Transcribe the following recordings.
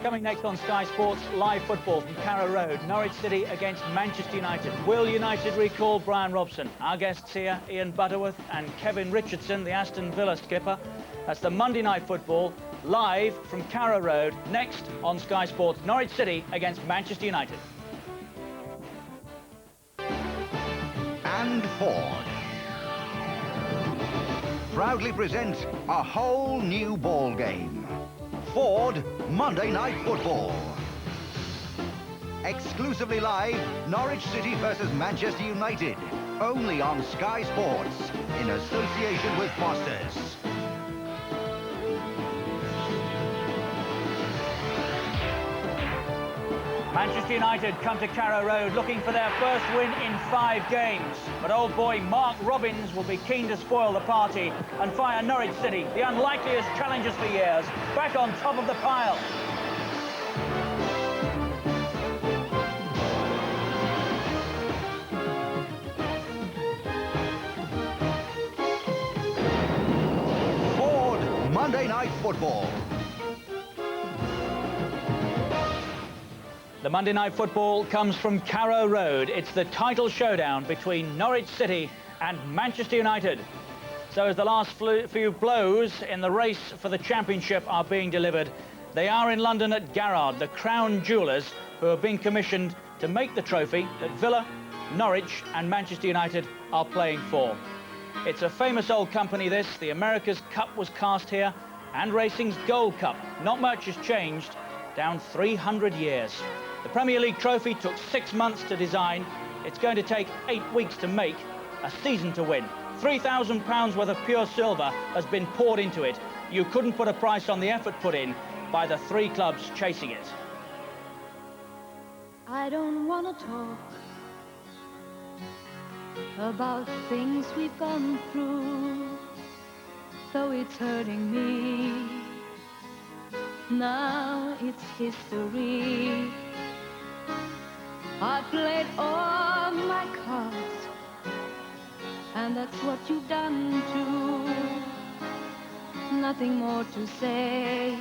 Coming next on Sky Sports, live football from Carrow Road, Norwich City against Manchester United. Will United recall Brian Robson? Our guests here, Ian Butterworth and Kevin Richardson, the Aston Villa skipper. That's the Monday night football, live from Carrow Road, next on Sky Sports, Norwich City against Manchester United. And Ford proudly presents a whole new ball game. Ford Monday Night Football. Exclusively live, Norwich City versus Manchester United. Only on Sky Sports, in association with Foster's. Manchester United come to Carrow Road looking for their first win in 5 games. But old boy Mark Robins will be keen to spoil the party and fire Norwich City, the unlikeliest challengers for years, back on top of the pile. Ford Monday Night Football. The Monday night football comes from Carrow Road. It's the title showdown between Norwich City and Manchester United. So as the last few blows in the race for the championship are being delivered, they are in London at Garrard, the crown jewellers, who have been commissioned to make the trophy that Villa, Norwich and Manchester United are playing for. It's a famous old company, this. The America's Cup was cast here, and racing's Gold Cup. Not much has changed, down 300 years. The Premier League trophy took 6 months to design. It's going to take 8 weeks to make, a season to win. £3,000 worth of pure silver has been poured into it. You couldn't put a price on the effort put in by the 3 clubs chasing it. I don't want to talk about things we've gone through, though it's hurting me. Now it's history. I played all my cards, and that's what you've done too. Nothing more to say,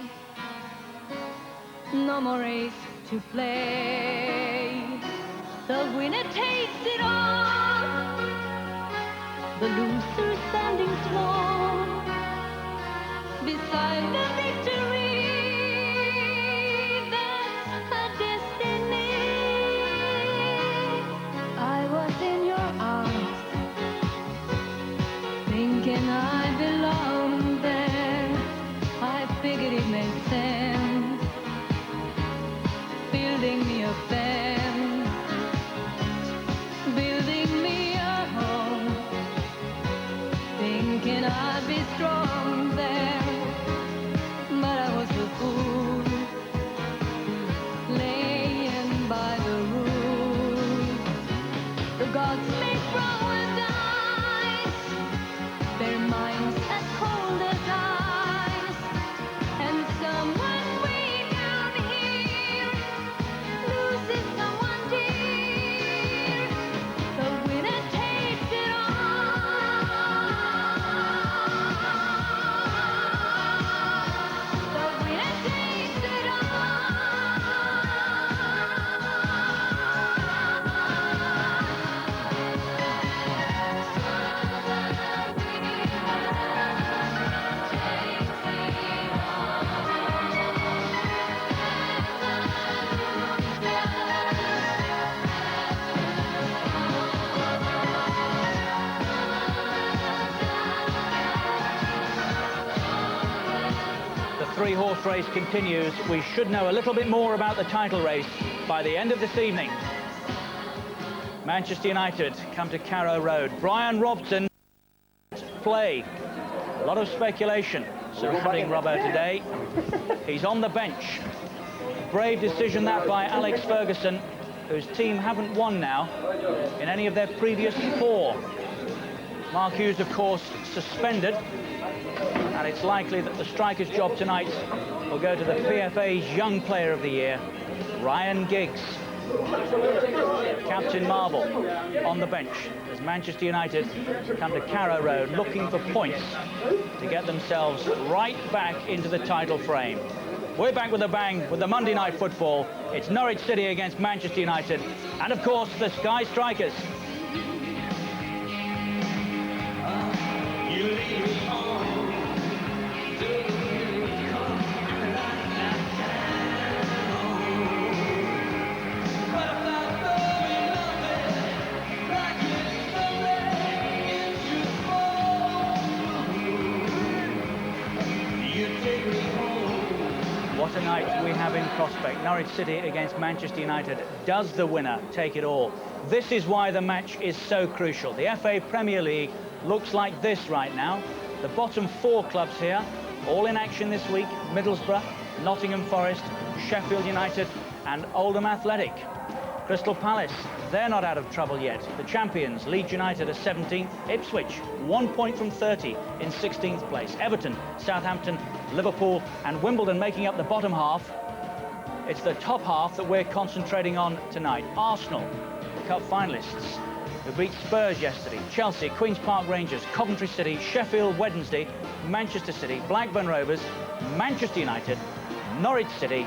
no more race to play. The winner takes it all, the loser standing small beside the victory. Thinking I belong there, I figured it made sense, building me a fence, building me a home, thinking I'd be strong there, but I was a fool, laying by the rules. The gods make flowers ice, their minds as cold as ice, and someone way down here loses someone dear. The winner takes it all. The winner takes it The 3-horse race continues. We should know a little bit more about the title race by the end of this evening. Manchester United come to Carrow Road. Brian Robson play. A lot of speculation surrounding Robbo today. He's on the bench. Brave decision that by Alex Ferguson, whose team haven't won now in any of their previous 4. Mark Hughes, of course, suspended, and it's likely that the striker's job tonight will go to the PFA's Young Player of the Year, Ryan Giggs. Captain Marvel on the bench as Manchester United come to Carrow Road looking for points to get themselves right back into the title frame. We're back with a bang with the Monday night football. It's Norwich City against Manchester United. And of course, the Sky Strikers. What a night we have in prospect. Norwich City against Manchester United. Does the winner take it all? This is why the match is so crucial. The FA Premier League looks like this right now. The bottom 4 clubs here, all in action this week. Middlesbrough, Nottingham Forest, Sheffield United and Oldham Athletic. Crystal Palace, they're not out of trouble yet. The champions, Leeds United, are 17th. Ipswich, 1 point from 30 in 16th place. Everton, Southampton, Liverpool and Wimbledon making up the bottom half. It's the top half that we're concentrating on tonight. Arsenal, the cup finalists, who beat Spurs yesterday. Chelsea, Queen's Park Rangers, Coventry City, Sheffield Wednesday, Manchester City, Blackburn Rovers, Manchester United, Norwich City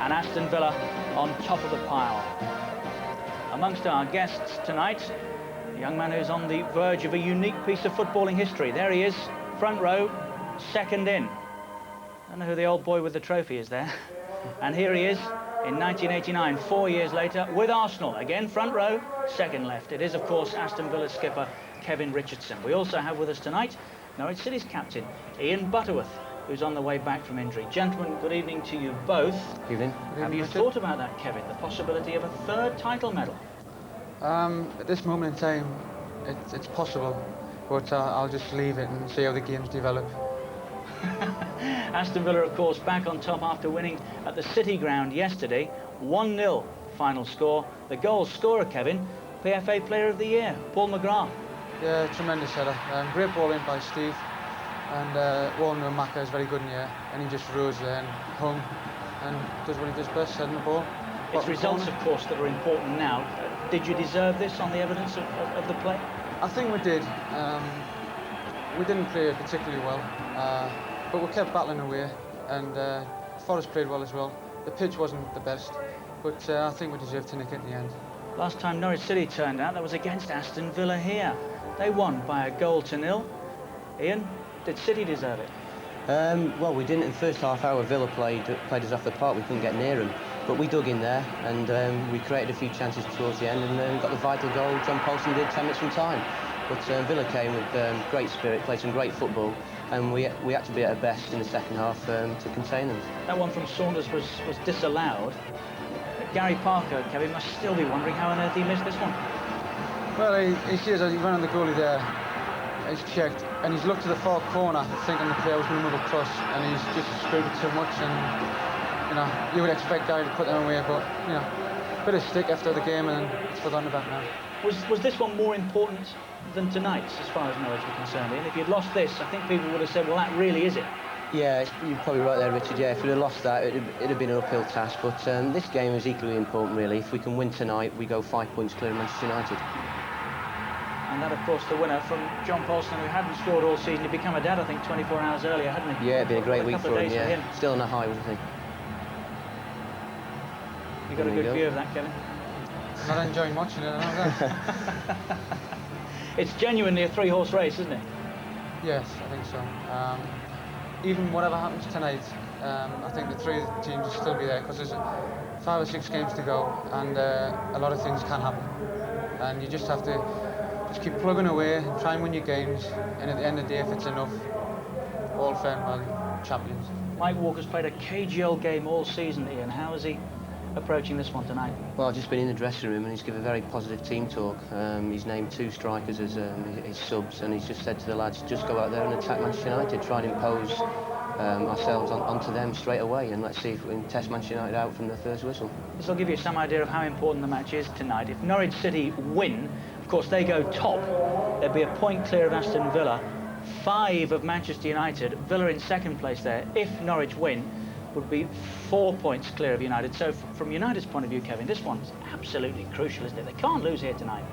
and Aston Villa on top of the pile. Amongst our guests tonight, a young man who's on the verge of a unique piece of footballing history. There he is, front row, second in. I don't know who the old boy with the trophy is there. And here he is in 1989, 4 years later, with Arsenal. Again, front row, second left. It is, of course, Aston Villa skipper Kevin Richardson. We also have with us tonight Norwich City's captain, Ian Butterworth, who's on the way back from injury. Gentlemen, good evening to you both. Evening. Have you thought about that, Kevin, the possibility of a third title medal? At this moment in time, it's possible, but I'll just leave it and see how the games develop. Aston Villa, of course, back on top after winning at the City Ground yesterday. 1-0 final score. The goal scorer, Kevin, PFA Player of the Year, Paul McGrath. Yeah, tremendous header. Great ball in by Steve. And Warren Maka is very good in here, and he just rose there and hung and does what he does best, heading the ball. It's results, of course, that are important now. Did you deserve this on the evidence of the play? I think we did. We didn't play particularly well, but we kept battling away, and Forest played well as well. The pitch wasn't the best, but I think we deserved to nick it in the end. Last time Norwich City turned out, that was against Aston Villa here. They won by 1-0. Ian, did City deserve it? Well, we didn't in the first half hour. Villa played us off the park. We couldn't get near them, but we dug in there and we created a few chances towards the end and got the vital goal. John Paulson did 10 minutes from time, but Villa came with great spirit, played some great football, and we had to be at our best in the second half to contain them. That one from Saunders was disallowed. But Gary Parker, Kevin, must still be wondering how on earth he missed this one. Well, he says he ran on the goalie there. He's checked and he's looked to the far corner thinking the player was going to move across, and he's just screwed it too much, and you know, you would expect Gary to put them away, but you know, bit of stick after the game and it's forgotten about now. Was this one more important than tonight's as far as Norwich were concerned? And if you'd lost this, I think people would have said, well, that really is it. Yeah, you're probably right there, Richard. Yeah, if we'd have lost that, it'd have been an uphill task, but this game is equally important, really. If we can win tonight, we go 5 points clear of Manchester United. And that, of course, the winner from John Paulson, who hadn't scored all season. He'd become a dad, I think, 24 hours earlier, hadn't he? Yeah, it'd been a great week for him, yeah. him. Still on a high, wouldn't he? You got a good view of that, Kevin? Not enjoying watching it, I know that. It's genuinely a three-horse race, isn't it? Yes, I think so. Even whatever happens tonight, I think the three teams will still be there, because there's 5 or 6 games to go, and a lot of things can happen. And you just have to just keep plugging away and try and win your games, and at the end of the day, if it's enough, all fair and well, champions. Mike Walker's played a KGL game all season, Ian. How is he approaching this one tonight? Well, I've just been in the dressing room and he's given a very positive team talk. He's named 2 strikers as his subs, and he's just said to the lads, just go out there and attack Manchester United, try and impose ourselves onto them straight away, and let's see if we can test Manchester United out from the first whistle. This will give you some idea of how important the match is tonight. If Norwich City win, of course they go top. They'd be a point clear of Aston Villa, 5 of Manchester United. Villa in second place there. If Norwich win, would be 4 points clear of United. So from United's point of view, Kevin, this one's absolutely crucial, isn't it? They can't lose here tonight.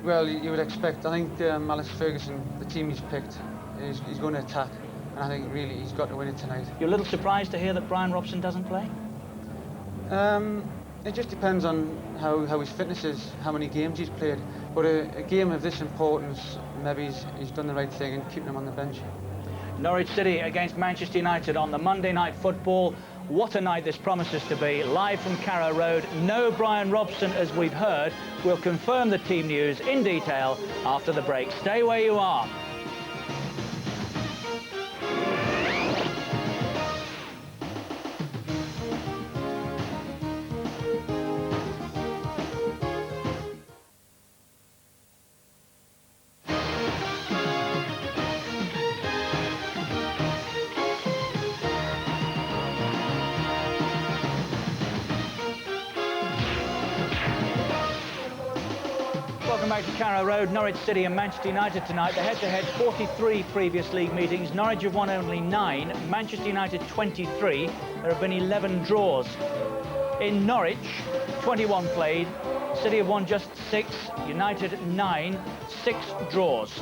Well, you would expect. I think Alex Ferguson, the team he's picked, he's going to attack. and I think really he's got to win it tonight. You're a little surprised to hear that Brian Robson doesn't play? It just depends on how his fitness is, how many games he's played. But a game of this importance, maybe he's done the right thing in keeping him on the bench. Norwich City against Manchester United on the Monday Night Football. What a night this promises to be. Live from Carrow Road. No Brian Robson, as we've heard. We'll confirm the team news in detail after the break. Stay where you are. Welcome back to Carrow Road. Norwich City and Manchester United tonight. The head-to-head 43 previous league meetings. Norwich have won only 9, Manchester United 23. There have been 11 draws. In Norwich, 21 played. City have won just 6, United 9, 6 draws.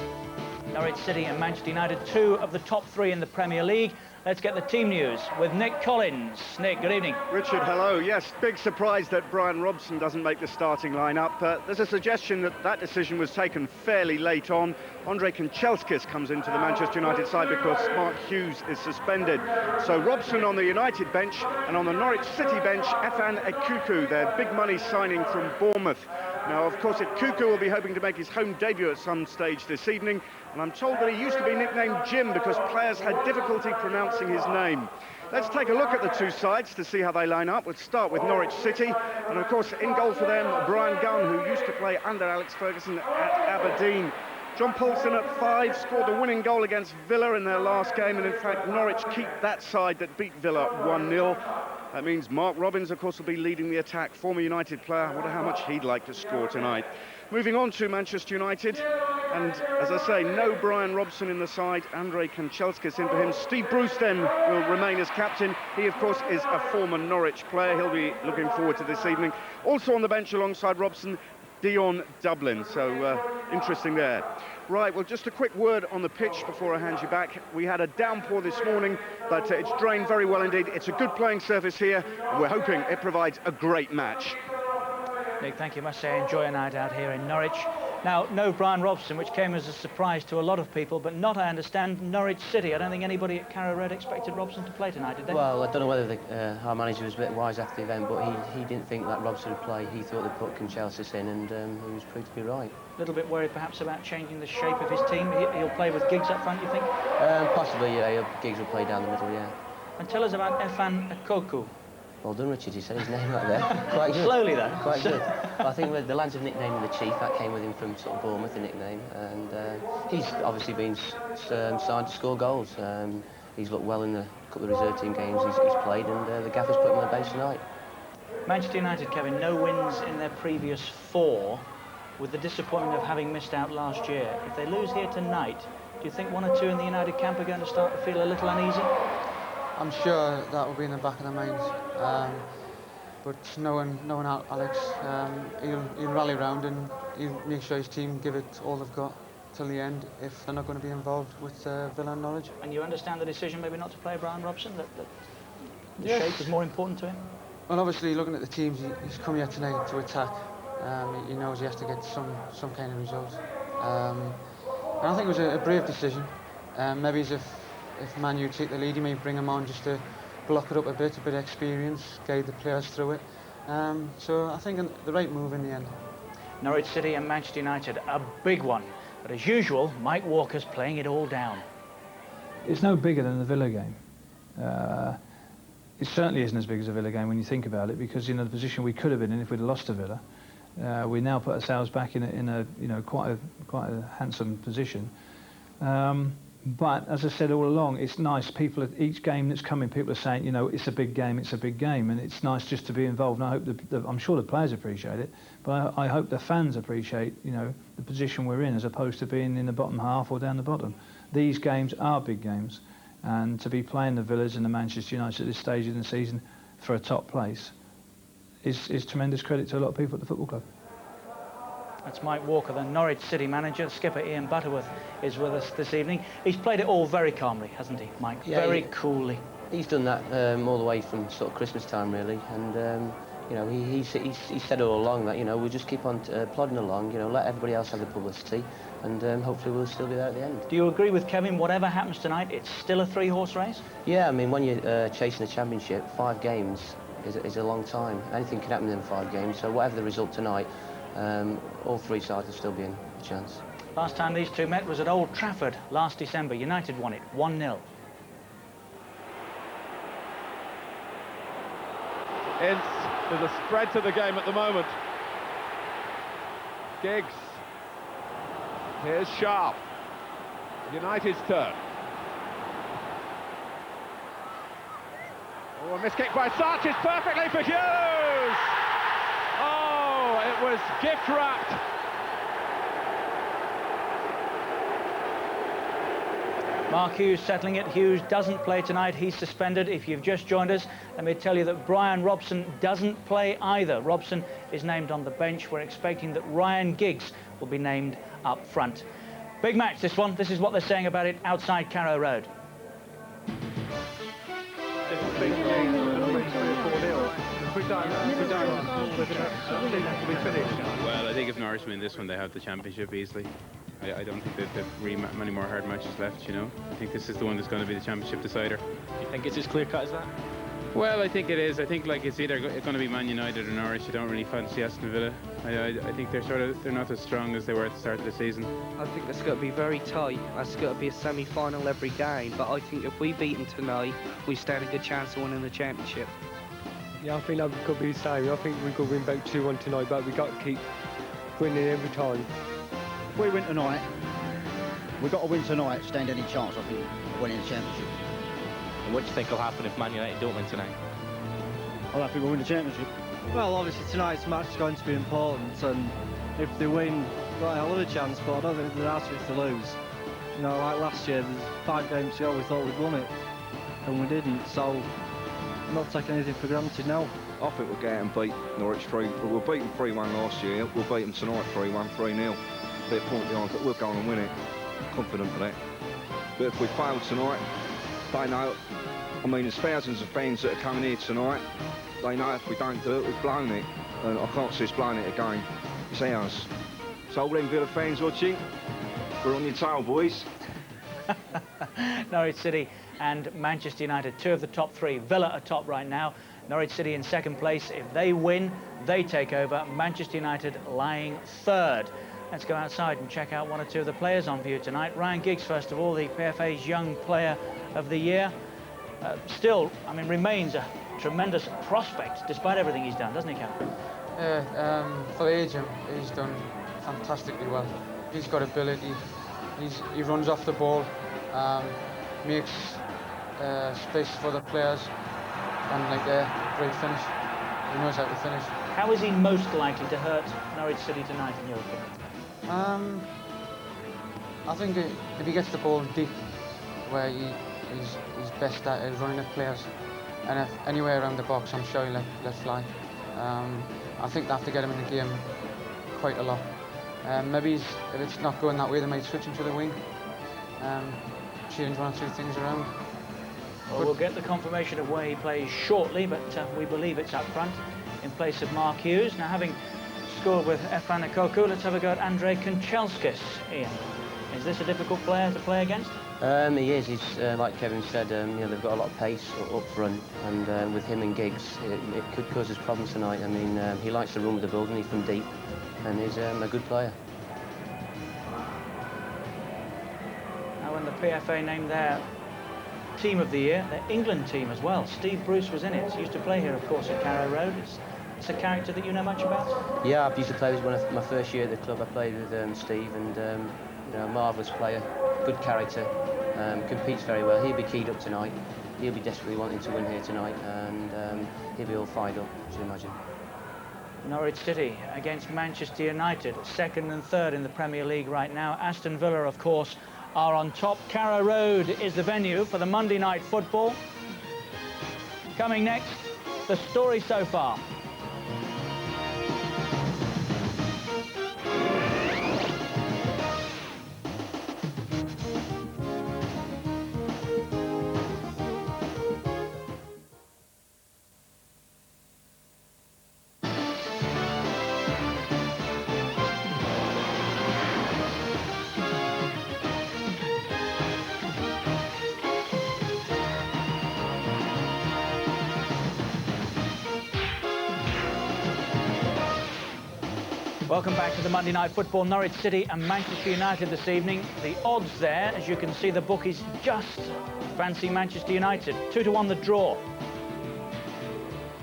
Norwich City and Manchester United, 2 of the top 3 in the Premier League. Let's get the team news with Nick Collins. Nick, good evening. Richard, hello. Yes, big surprise that Brian Robson doesn't make the starting lineup. There's a suggestion that that decision was taken fairly late on. Andrei Kanchelskis comes into the Manchester United side because Mark Hughes is suspended. So Robson on the United bench, and on the Norwich City bench, Efan Ekuku, their big money signing from Bournemouth. Now, of course, Ekuku will be hoping to make his home debut at some stage this evening, and I'm told that he used to be nicknamed Jim because players had difficulty pronouncing his name. Let's take a look at the two sides to see how they line up. We'll start with Norwich City, and of course, in goal for them, Brian Gunn, who used to play under Alex Ferguson at Aberdeen. John Paulson at 5 scored the winning goal against Villa in their last game, and in fact, Norwich keep that side that beat Villa 1-0. That means Mark Robins, of course, will be leading the attack. Former United player. I wonder how much he'd like to score tonight. Moving on to Manchester United, and as I say, no Brian Robson in the side. Andrei Kanchelskis in for him. Steve Bruce then will remain as captain. He, of course, is a former Norwich player. He'll be looking forward to this evening. Also on the bench alongside Robson, Dion Dublin, so interesting there. Right, well, just a quick word on the pitch before I hand you back. We had a downpour this morning, but it's drained very well indeed. It's a good playing surface here, and we're hoping it provides a great match. Nick, thank you. Must say, enjoy a night out here in Norwich. Now, no Brian Robson, which came as a surprise to a lot of people, but not, I understand, Norwich City. I don't think anybody at Carrow Road expected Robson to play tonight, did they? Well, I don't know whether our manager was a bit wise after the event, but he didn't think that Robson would play. He thought they'd put Kanchelskis in, and he was proved to be right. A little bit worried, perhaps, about changing the shape of his team. He'll play with Giggs up front, you think? Possibly, yeah. Giggs will play down the middle, yeah. And tell us about Efan Ekuku. Well done, Richard. You said his name right there. Quite good. Slowly, though. Quite good. I think the lads have nicknamed him the Chief. That came with him from sort of Bournemouth, the nickname. And he's obviously been signed to score goals. He's looked well in the couple of reserve team games he's played, and the gaffer's put him on the bench tonight. Manchester United, Kevin, no wins in their previous 4, with the disappointment of having missed out last year. If they lose here tonight, do you think 1 or 2 in the United camp are going to start to feel a little uneasy? I'm sure that will be in the back of their minds. But knowing Alex, he'll rally round and he'll make sure his team give it all they've got till the end if they're not going to be involved with Villa and Norwich. And you understand the decision maybe not to play Brian Robson, that the Yes. shape is more important to him? Well, obviously, looking at the teams, he's come here tonight to attack. He knows he has to get some kind of result. And I think it was a brave decision. Maybe as if Man U take the lead, he may bring him on just to block it up a bit of experience, guide the players through it. So I think the right move in the end. Norwich City and Manchester United, a big one. But as usual, Mike Walker's playing it all down. It's no bigger than the Villa game. It certainly isn't as big as a Villa game when you think about it, because the position we could have been in if we'd lost to Villa. We now put ourselves back in a quite a handsome position. But as I said all along, it's nice. People at each game that's coming, people are saying, it's a big game, and it's nice just to be involved. And I hope I'm sure the players appreciate it, but I hope the fans appreciate, the position we're in, as opposed to being in the bottom half or down the bottom. These games are big games, and to be playing the Villas and the Manchester United at this stage in the season for a top place is tremendous credit to a lot of people at the football club. That's Mike Walker, the Norwich City manager. Skipper Ian Butterworth is with us this evening. He's played it all very calmly, hasn't he, Mike? Yeah, very coolly. He's done that all the way from sort of Christmas time, really. And you know, he said all along that, you know, we'll just keep on plodding along, you know, let everybody else have the publicity, and hopefully we'll still be there at the end. Do you agree with Kevin? Whatever happens tonight, it's still a 3-horse race? Yeah, I mean, when you're chasing a championship, 5 games is a long time. Anything can happen in 5 games, so whatever the result tonight, all 3 sides will still be in a chance. Last time these two met was at Old Trafford last December. United won it 1-0. Ince, there's a spread to the game at the moment. Giggs. Here's Sharp. United's turn. Oh, a miskick by Sarches perfectly for Hughes! Oh, it was gift-wrapped. Mark Hughes settling it. Hughes doesn't play tonight. He's suspended. If you've just joined us, let me tell you that Brian Robson doesn't play either. Robson is named on the bench. We're expecting that Ryan Giggs will be named up front. Big match, this one. This is what they're saying about it outside Carrow Road. Well, I think if Norwich win this one, they have the championship easily. I don't think that there are many more hard matches left, you know. I think this is the one that's going to be the championship decider. Do you think it's as clear-cut as that? Well, I think it is. I think like it's either going to be Man United or Norwich. I don't really fancy Aston Villa. I think they're not as strong as they were at the start of the season. I think that's got to be very tight. That's got to be a semi-final every game. But I think if we beat them tonight, we stand a good chance of winning the championship. Yeah, I think that could be the same. I think we could win about 2-1 tonight, but we got to keep winning every time. If we win tonight, we've got to win tonight to stand any chance, I think, of winning the championship. And what do you think will happen if Man United don't win tonight? I think we'll win the championship. Well, obviously tonight's match is going to be important, and if they win, they've got a hell of a chance, but I don't think they're asking to lose. You know, like last year, there's 5 games to go, we thought we'd won it, and we didn't, so I'm not taking anything for granted now. I think we'll get out and beat Norwich 3. We'll beat them 3-1 last year, we'll beat them tonight 3-1, 3-0. A bit of point behind, but we'll go on and win it. Confident of that. But if we fail tonight, they know, I mean, there's thousands of fans that are coming here tonight. They know if we don't do it, we've blown it. And I can't see us blowing it again. It's ours. So all them Villa fans watching, we're on your tail, boys. Norwich City and Manchester United, 2 of the top 3. Villa are top right now. Norwich City in 2nd place. If they win, they take over. Manchester United lying 3rd. Let's go outside and check out 1 or 2 of the players on view tonight. Ryan Giggs, first of all, the PFA's Young Player of the Year. Still, I mean, remains a tremendous prospect, despite everything he's done, doesn't he, Captain? Yeah, for the age, he's done fantastically well. He's got ability. He runs off the ball, makes space for the players, and like a great finish. He knows how to finish. How is he most likely to hurt Norwich City tonight, in your opinion? I think if he gets the ball deep, where he's best at is running at players, and if anywhere around the box, I'm sure he'll let fly. I think they have to get him in the game quite a lot. Maybe if it's not going that way, they might switch him to the wing, change 1 or 2 things around. Well, we'll get the confirmation of where he plays shortly, but we believe it's up front in place of Mark Hughes. Now, having scored with Efan Ekoku, let's have a go at Andrei Kanchelskis. Ian, is this a difficult player to play against? He is. He's like Kevin said. You know, they've got a lot of pace up front, and with him and Giggs, it could cause us problems tonight. I mean, he likes to run with the ball, doesn't he, from deep, and he's a good player. Now, when the PFA named their team of the year, their England team as well, Steve Bruce was in it. He used to play here, of course, at Carrow Road. It's a character that you know much about? Yeah, I used to play with my first year at the club. I played with Steve, and you know, a marvellous player, good character, competes very well. He'll be keyed up tonight. He'll be desperately wanting to win here tonight, and he'll be all fired up, as you imagine. Norwich City against Manchester United, 2nd and 3rd in the Premier League right now. Aston Villa, of course, are on top. Carrow Road is the venue for the Monday night football. Coming next, the story so far. Welcome back to the Monday Night Football. Norwich City and Manchester United this evening. The odds there, as you can see, the bookies just fancy Manchester United. 2-1 the draw.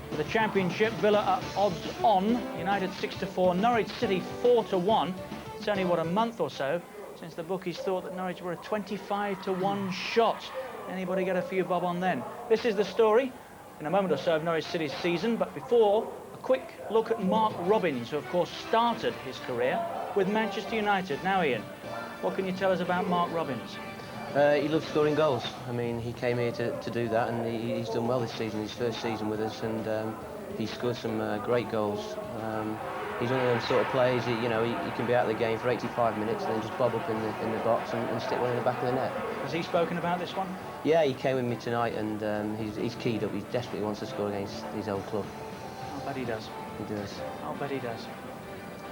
For the Championship, Villa are odds on. United 6-4. Norwich City 4-1. It's only, what, a month or so since the bookies thought that Norwich were a 25-1 shot. Anybody get a few bob on then? This is the story in a moment or so of Norwich City's season, but before, a quick look at Mark Robins, who of course started his career with Manchester United. Now, Ian, what can you tell us about Mark Robins? He loves scoring goals. I mean, he came here to do that, and he's done well this season, his first season with us, and he scored some great goals. He's one of those sort of players, he can be out of the game for 85 minutes and then just bob up in the box and stick one in the back of the net. Has he spoken about this one? Yeah, he came with me tonight, and he's keyed up. He desperately wants to score against his old club. I'll bet he does. He does. I'll bet he does.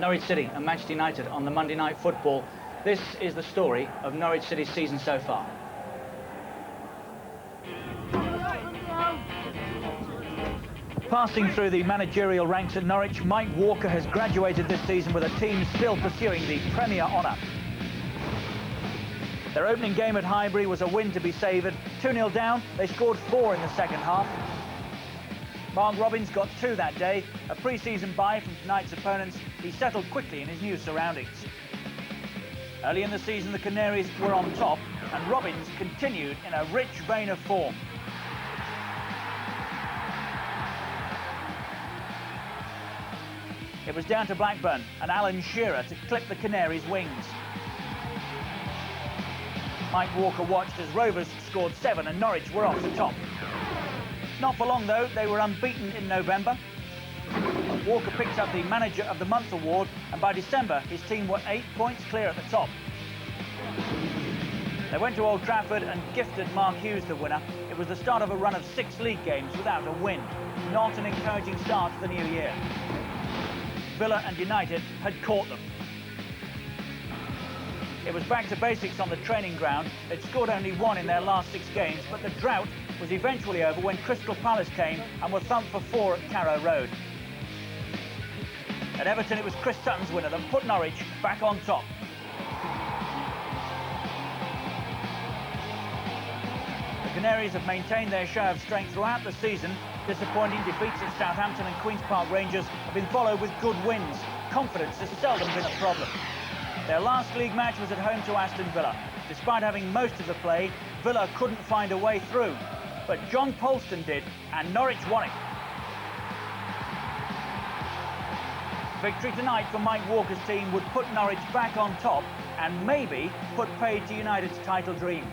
Norwich City and Manchester United on the Monday Night Football. This is the story of Norwich City's season so far. Passing through the managerial ranks at Norwich, Mike Walker has graduated this season with a team still pursuing the Premier honour. Their opening game at Highbury was a win to be savoured. 2-0 down, they scored 4 in the second half. Mark Robins got 2 that day. A pre-season bye from tonight's opponents, he settled quickly in his new surroundings. Early in the season, the Canaries were on top, and Robins continued in a rich vein of form. It was down to Blackburn and Alan Shearer to clip the Canaries' wings. Mike Walker watched as Rovers scored 7 and Norwich were off the top. Not for long, though. They were unbeaten in November. Walker picked up the Manager of the Month award, and by December, his team were 8 points clear at the top. They went to Old Trafford and gifted Mark Hughes the winner. It was the start of a run of 6 league games without a win. Not an encouraging start to the new year. Villa and United had caught them. It was back to basics on the training ground. They'd scored only 1 in their last 6 games, but the drought was eventually over when Crystal Palace came and were thumped for 4 at Carrow Road. At Everton, it was Chris Sutton's winner that put Norwich back on top. The Canaries have maintained their show of strength throughout the season. Disappointing defeats at Southampton and Queen's Park Rangers have been followed with good wins. Confidence has seldom been a problem. Their last league match was at home to Aston Villa. Despite having most of the play, Villa couldn't find a way through. But John Polston did, and Norwich won it. Victory tonight for Mike Walker's team would put Norwich back on top and maybe put paid to United's title dream.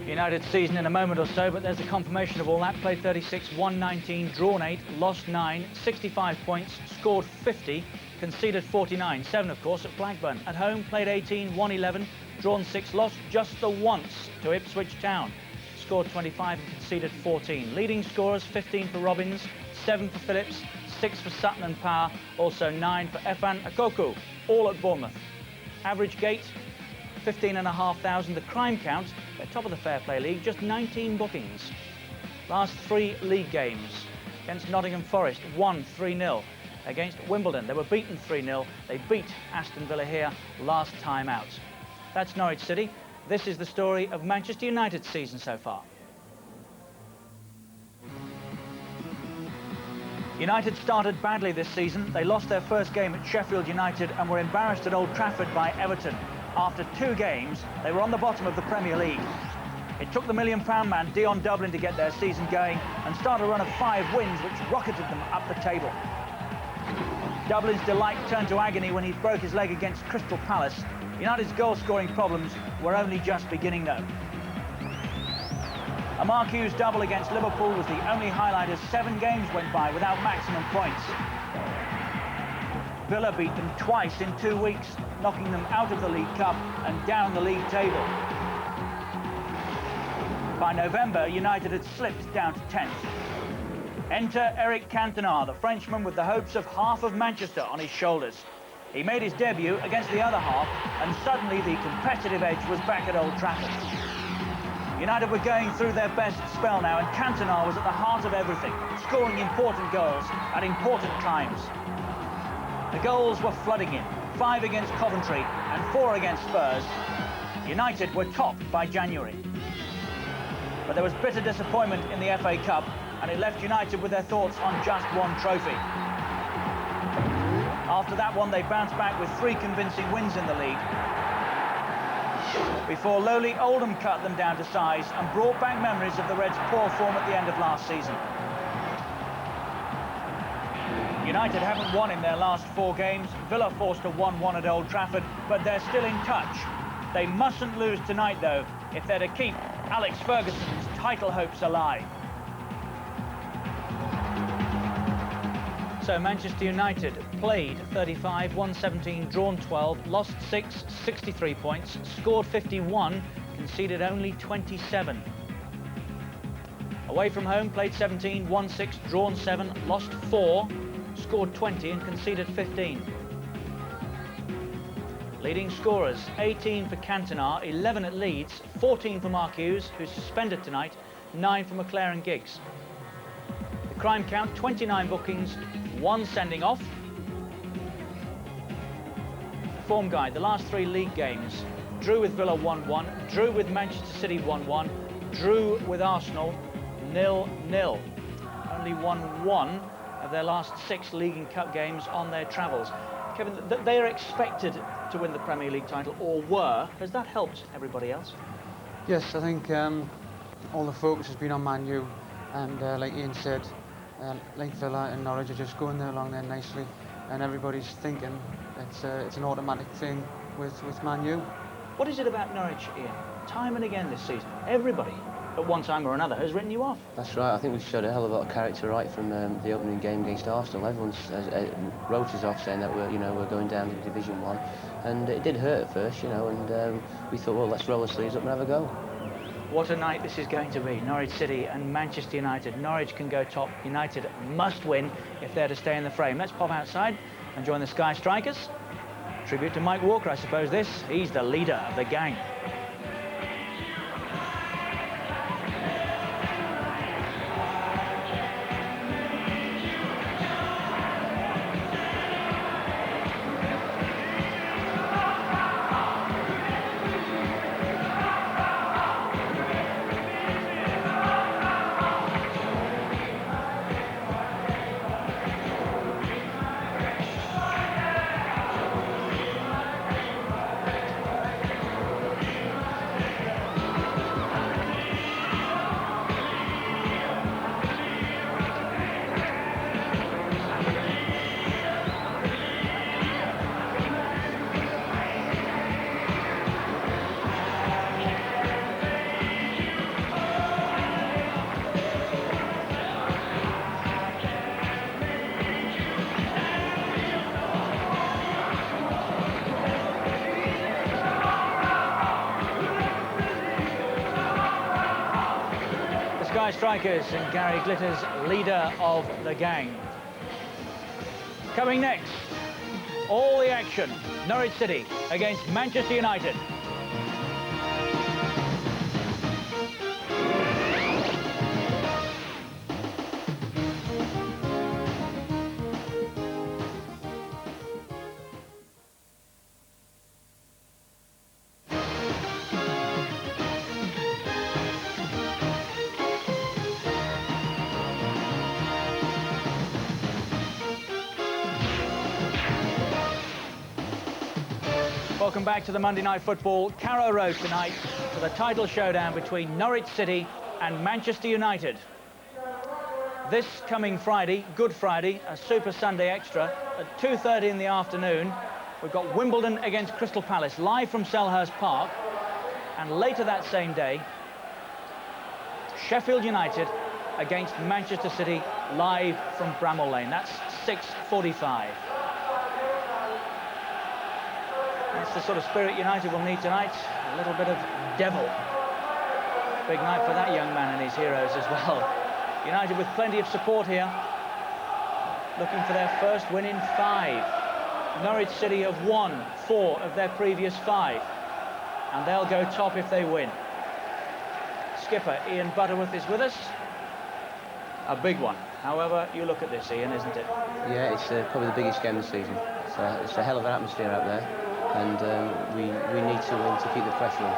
United's season in a moment or so, but there's a confirmation of all that. Played 36, won 19, drawn 8, lost 9, 65 points, scored 50, conceded 49, 7 of course at Blackburn. At home, played 18, won 11, drawn 6, lost just the once to Ipswich Town. Scored 25 and conceded 14. Leading scorers, 15 for Robins, 7 for Phillips, 6 for Sutton and Power, also 9 for Efan Akoku, all at Bournemouth. Average gate, 15,500. The crime count, they're top of the Fair Play League, just 19 bookings. Last 3 league games. Against Nottingham Forest, won 3-0. Against Wimbledon, they were beaten 3-0. They beat Aston Villa here last time out. That's Norwich City. This is the story of Manchester United's season so far. United started badly this season. They lost their first game at Sheffield United and were embarrassed at Old Trafford by Everton. After 2 games, they were on the bottom of the Premier League. It took the £1 million man Dion Dublin to get their season going and start a run of 5 wins which rocketed them up the table. Dublin's delight turned to agony when he broke his leg against Crystal Palace. United's goal-scoring problems were only just beginning though. A Mark Hughes double against Liverpool was the only highlight as 7 games went by without maximum points. Villa beat them twice in 2 weeks, knocking them out of the League Cup and down the league table. By November, United had slipped down to 10th. Enter Eric Cantona, the Frenchman with the hopes of half of Manchester on his shoulders. He made his debut against the other half, and suddenly the competitive edge was back at Old Trafford. United were going through their best spell now, and Cantona was at the heart of everything, scoring important goals at important times. The goals were flooding in, 5 against Coventry and 4 against Spurs. United were top by January. But there was bitter disappointment in the FA Cup, and it left United with their thoughts on just one trophy. After that one, they bounced back with 3 convincing wins in the league, before lowly Oldham cut them down to size and brought back memories of the Reds' poor form at the end of last season. United haven't won in their last 4 games. Villa forced a 1-1 at Old Trafford, but they're still in touch. They mustn't lose tonight, though, if they're to keep Alex Ferguson's title hopes alive. So Manchester United played 35, won 17, drawn 12, lost 6, 63 points, scored 51, conceded only 27. Away from home, played 17, won 6, drawn 7, lost 4, scored 20 and conceded 15. Leading scorers, 18 for Cantona, 11 at Leeds, 14 for Mark Hughes, who's suspended tonight, 9 for McLaren Giggs. The crime count, 29 bookings, 1 sending off. Form guide, the last 3 league games. Drew with Villa 1-1, drew with Manchester City 1-1, drew with Arsenal 0-0. Only won 1 of their last 6 League and Cup games on their travels. Kevin, they are expected to win the Premier League title, or were. Has that helped everybody else? Yes, I think all the focus has been on Man U, and like Ian said, like Villa and Norwich are just going there along there nicely, and everybody's thinking it's an automatic thing with Man U. What is it about Norwich, Ian? Time and again this season, everybody at one time or another has written you off. That's right. I think we've showed a hell of a lot of character right from the opening game against Arsenal. Everyone's wrote us off saying that we're going down to Division 1, and it did hurt at first, and we thought, well, let's roll the sleeves up and have a go. What a night this is going to be. Norwich City and Manchester United. Norwich can go top. United must win if they're to stay in the frame. Let's pop outside and join the Sky Strikers. Tribute to Mike Walker, I suppose this. He's the leader of the gang. Strikers and Gary Glitter's leader of the gang. Coming next, all the action. Norwich City against Manchester United. Welcome back to the Monday Night Football. Carrow Road tonight for the title showdown between Norwich City and Manchester United. This coming Friday, Good Friday, a Super Sunday Extra at 2:30 in the afternoon. We've got Wimbledon against Crystal Palace live from Selhurst Park. And later that same day, Sheffield United against Manchester City live from Bramall Lane. That's 6:45. That's the sort of spirit United will need tonight. A little bit of devil. Big night for that young man and his heroes as well. United with plenty of support here. Looking for their first win in 5. Norwich City have won 4 of their previous 5. And they'll go top if they win. Skipper Ian Butterworth is with us. A big one. However, you look at this, Ian, isn't it? Yeah, it's probably the biggest game of the season. it's a hell of an atmosphere out there, and we need to win to keep the pressure on.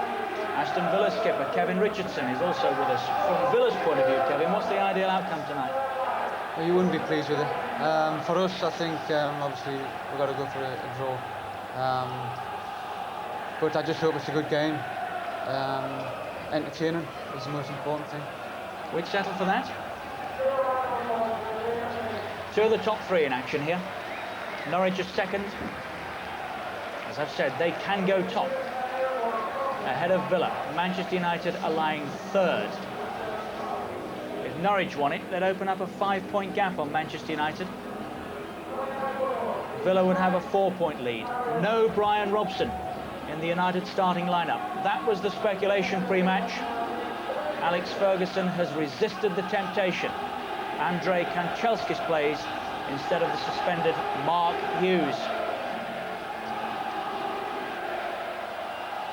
Aston Villa skipper Kevin Richardson is also with us. From Villa's point of view, Kevin, what's the ideal outcome tonight? Well, you wouldn't be pleased with it. For us, I think obviously we've got to go for a draw. But I just hope it's a good game. Entertaining is the most important thing. We'd settle for that. Two of the top three in action here. Norwich is second. As I've said, they can go top. Ahead of Villa. Manchester United are lying third. If Norwich won it, they'd open up a 5-point gap on Manchester United. Villa would have a 4-point lead. No Brian Robson in the United starting lineup. That was the speculation pre-match. Alex Ferguson has resisted the temptation. Andrei Kanchelskis plays instead of the suspended Mark Hughes.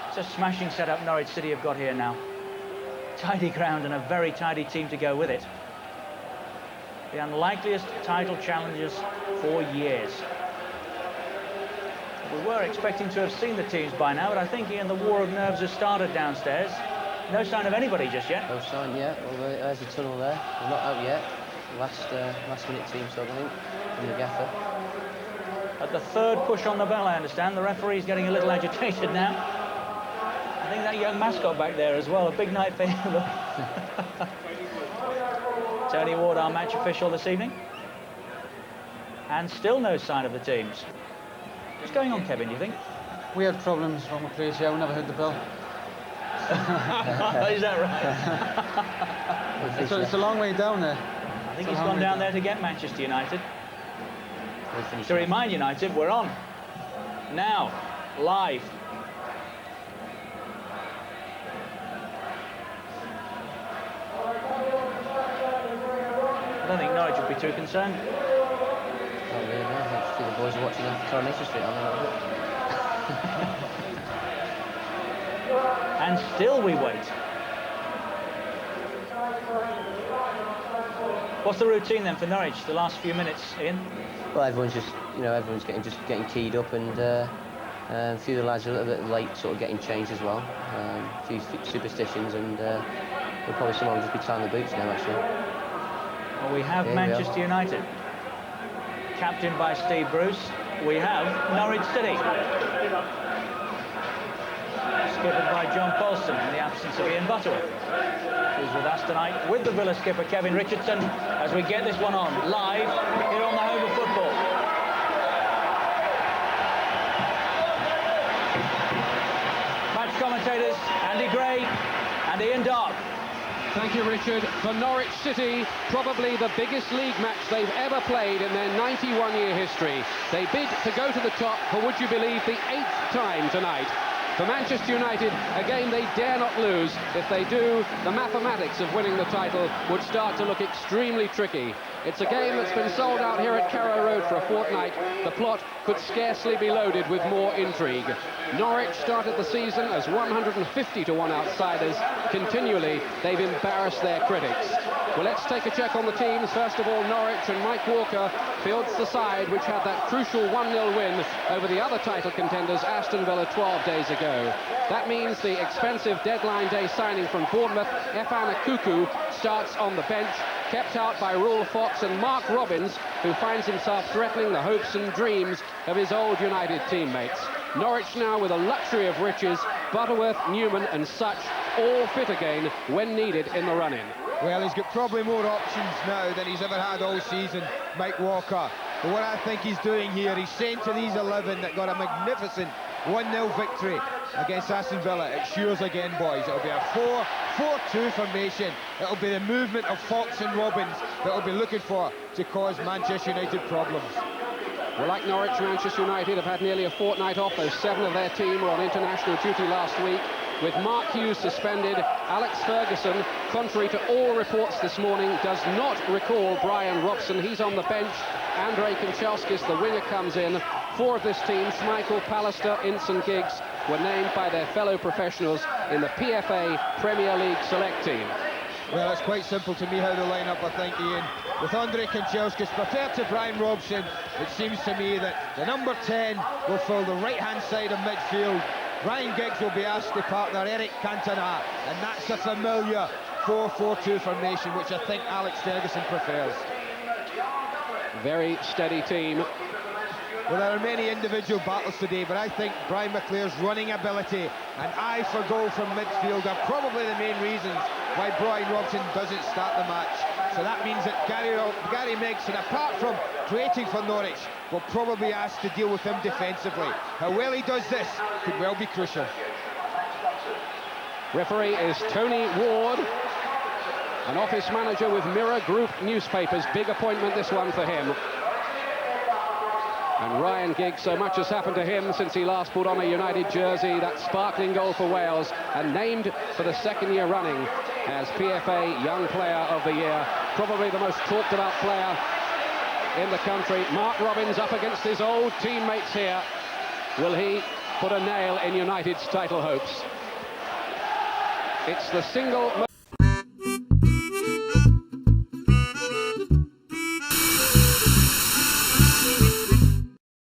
It's a smashing setup Norwich City have got here now. Tidy ground and a very tidy team to go with it. The unlikeliest title challengers for years. We were expecting to have seen the teams by now, but I think, Ian, the war of nerves has started downstairs. No sign of anybody just yet. No sign yet. Well, there's a tunnel there. We're not out yet. Last minute team sub, I think, from the gaffer. At the third push on the bell, I understand, the referee's getting a little agitated now. I think that young mascot back there as well, a big night for him. Tony Ward, our match official this evening. And still no sign of the teams. What's going on, Kevin, do you think? We had problems when we played here. We never heard the bell. Is that right? It's a long way down there. I think he's gone down there to get Manchester United. To remind United, we're on. Now, live. I don't think Norwich would be too concerned. Not really, no. I think the boys are watching after Coronation Street, aren't they? And still we wait. What's the routine then for Norwich, the last few minutes, Ian? Well, everyone's just, everyone's getting keyed up, and a few of the lads are a little bit late, sort of getting changed as well. A few superstitions, and we'll probably someone will just be tying the boots now, actually. Well, we have Manchester United, captained by Steve Bruce. We have Norwich City, skippered by John Paulson in the absence of Ian Butterworth, who's with us tonight with the Villa skipper Kevin Richardson as we get this one on live here on the home of football. Match commentators Andy Gray and Ian Dark. Thank you, Richard. For Norwich City, probably the biggest league match they've ever played in their 91-year history. They bid to go to the top for, would you believe, the 8th time tonight. For Manchester United, a game they dare not lose. If they do, the mathematics of winning the title would start to look extremely tricky. It's a game that's been sold out here at Carrow Road for a fortnight. The plot could scarcely be loaded with more intrigue. Norwich started the season as 150-to-1 outsiders. Continually, they've embarrassed their critics. Well, let's take a check on the teams. First of all, Norwich, and Mike Walker fields the side which had that crucial 1-0 win over the other title contenders, Aston Villa, 12 days ago. That means the expensive deadline day signing from Bournemouth, Efan Akuku, starts on the bench, kept out by Rule Fox and Mark Robbins, who finds himself threatening the hopes and dreams of his old United teammates. Norwich now with a luxury of riches, Butterworth, Newman and Such, all fit again when needed in the run-in. Well, he's got probably more options now than he's ever had all season, Mike Walker. But what I think he's doing here, he's saying to these 11 that got a magnificent 1-0 victory against Aston Villa. It Shears again, boys. It'll be a 4-4-2 formation. It'll be the movement of Fox and Robbins that will be looking for to cause Manchester United problems. Well, like Norwich, Manchester United have had nearly a fortnight off, as 7 of their team were on international duty last week. With Mark Hughes suspended, Alex Ferguson, contrary to all reports this morning, does not recall Brian Robson. He's on the bench. Andrei Kanchelskis, the winger, comes in. 4 of this team, Schmeichel, Pallister, Ince and Giggs, were named by their fellow professionals in the PFA Premier League select team. Well, it's quite simple to me how they line up, I think, Ian. with Andre Kanchelskis preferred to Brian Robson. It seems to me that the number 10 will fill the right-hand side of midfield. Ryan Giggs will be asked to partner Eric Cantona, and that's a familiar 4-4-2 formation, which I think Alex Ferguson prefers. Very steady team. Well, there are many individual battles today, but I think Brian McClare's running ability and eye for goal from midfield are probably the main reasons why Brian Robson doesn't start the match. So that means that Gary Megson, apart from creating for Norwich, will probably be asked to deal with him defensively. How well he does this could well be crucial. Referee is Tony Ward, an office manager with Mirror Group newspapers. Big appointment, this one, for him. And Ryan Giggs, so much has happened to him since he last put on a United jersey. That sparkling goal for Wales, and named for the second year running as PFA Young Player of the Year. Probably the most talked about player in the country. Mark Robins up against his old teammates here. Will he put a nail in United's title hopes? It's the single